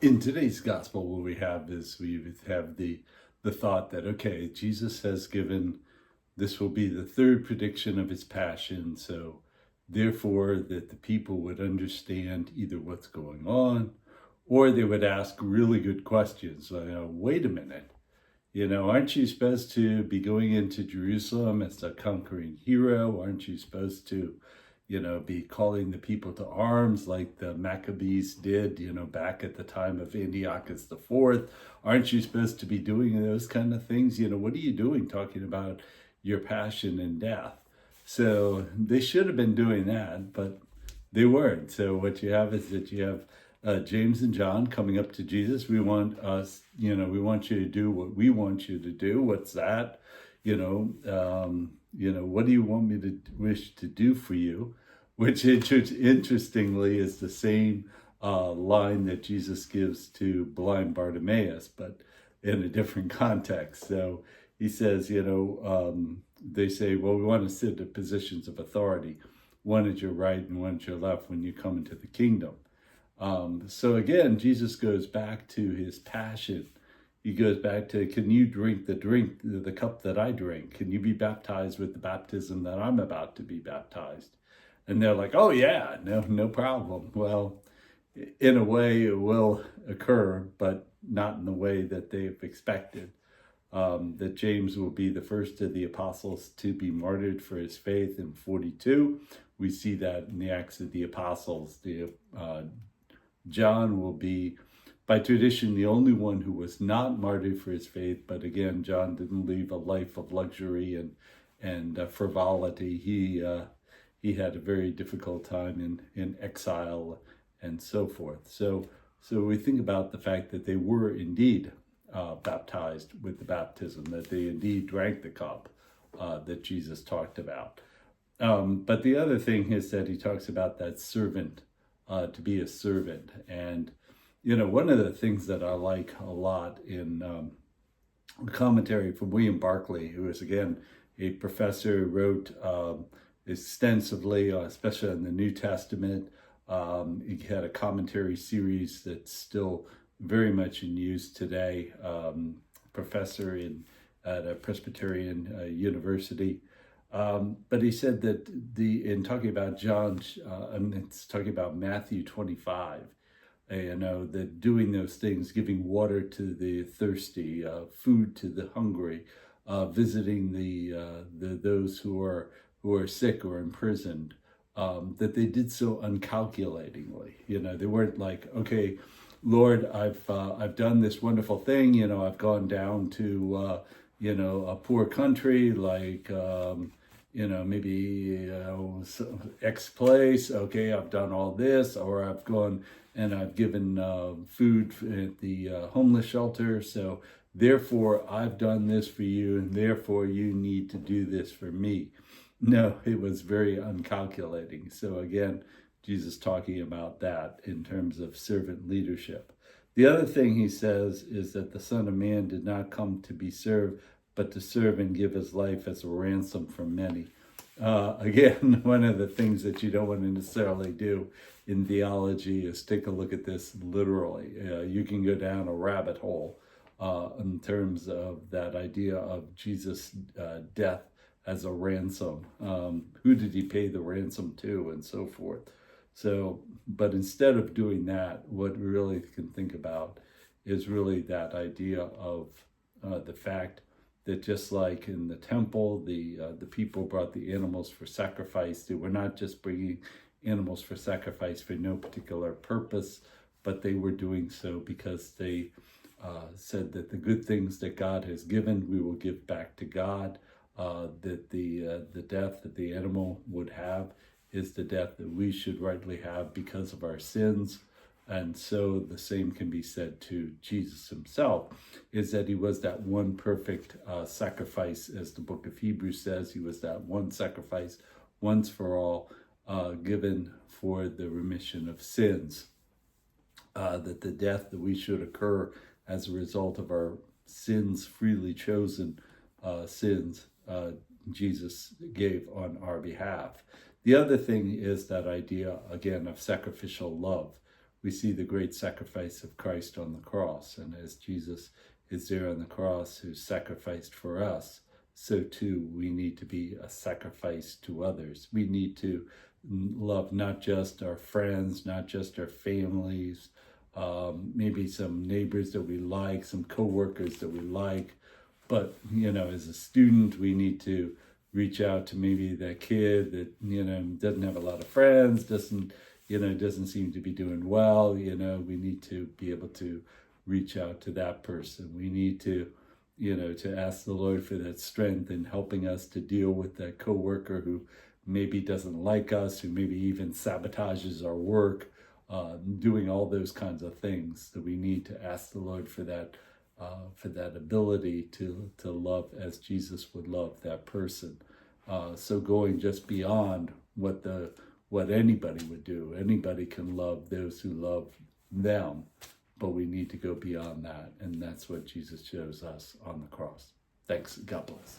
In today's gospel, what we have is we have the thought that, okay, Jesus has given, this will be the third prediction of his passion, so therefore that the people would understand either what's going on, or they would ask really good questions. Wait a minute, aren't you supposed to be going into Jerusalem as a conquering hero? Aren't you supposed to, be calling the people to arms like the Maccabees did, back at the time of Antiochus the Fourth? Aren't you supposed to be doing those kind of things? What are you doing talking about your passion and death? So they should have been doing that, but they weren't. So what you have is that you have James and John coming up to Jesus. We want we want you to do what we want you to do. What's that? What do you want me to wish to do for you? Which interestingly is the same line that Jesus gives to blind Bartimaeus, but in a different context. So he says, they say, well, we want to sit at positions of authority, one at your right and one at your left when you come into the kingdom. So again, Jesus goes back to his passion. He goes back to, can you drink the cup that I drink? Can you be baptized with the baptism that I'm about to be baptized? And they're like, oh yeah, no problem. Well, in a way it will occur, but not in the way that they've expected. That James will be the first of the apostles to be martyred for his faith in 42. We see that in the Acts of the Apostles. John will be, by tradition, the only one who was not martyred for his faith. But again, John didn't live a life of luxury and frivolity. He had a very difficult time in exile and so forth. So we think about the fact that they were indeed baptized with the baptism, that they indeed drank the cup that Jesus talked about. But the other thing is that he talks about that servant, to be a servant. And, one of the things that I like a lot in a commentary from William Barclay, who is, again, a professor who wrote extensively, especially in the New Testament. He had a commentary series that's still very much in use today, professor at a Presbyterian university. But he said that in talking about John, it's talking about Matthew 25, that doing those things, giving water to the thirsty, food to the hungry, visiting those who are sick or imprisoned, that they did so uncalculatingly. They weren't like, okay, Lord, I've done this wonderful thing. I've gone down to a poor country like maybe X place. Okay, I've done all this, or I've gone and I've given food at the homeless shelter. So therefore, I've done this for you, and therefore you need to do this for me. No, it was very uncalculating. So again, Jesus talking about that in terms of servant leadership. The other thing he says is that the Son of Man did not come to be served, but to serve and give his life as a ransom for many. Again, one of the things that you don't want to necessarily do in theology is take a look at this literally. You can go down a rabbit hole in terms of that idea of Jesus' death as a ransom. Who did he pay the ransom to, and so forth. So, but instead of doing that, what we really can think about is really that idea of the fact that just like in the temple, the people brought the animals for sacrifice. They were not just bringing animals for sacrifice for no particular purpose, but they were doing so because they said that the good things that God has given, we will give back to God. That the death that the animal would have is the death that we should rightly have because of our sins. And so the same can be said to Jesus himself, is that he was that one perfect sacrifice, as the book of Hebrews says. He was that one sacrifice once for all, given for the remission of sins. That the death that we should occur as a result of our sins, freely chosen sins, Jesus gave on our behalf. The other thing is that idea, again, of sacrificial love, we see the great sacrifice of Christ on the cross. And as Jesus is there on the cross who sacrificed for us, so too we need to be a sacrifice to others. We need to love not just our friends, not just our families, maybe some neighbors that we like, some coworkers that we like. But, as a student, we need to reach out to maybe that kid that, doesn't have a lot of friends, doesn't seem to be doing well. We need to be able to reach out to that person. We need to, to ask the Lord for that strength in helping us to deal with that coworker who maybe doesn't like us, who maybe even sabotages our work, doing all those kinds of things. That we need to ask the Lord for that ability to love as Jesus would love that person. So going just beyond what anybody would do. Anybody can love those who love them, but we need to go beyond that, and that's what Jesus shows us on the cross. Thanks. God bless.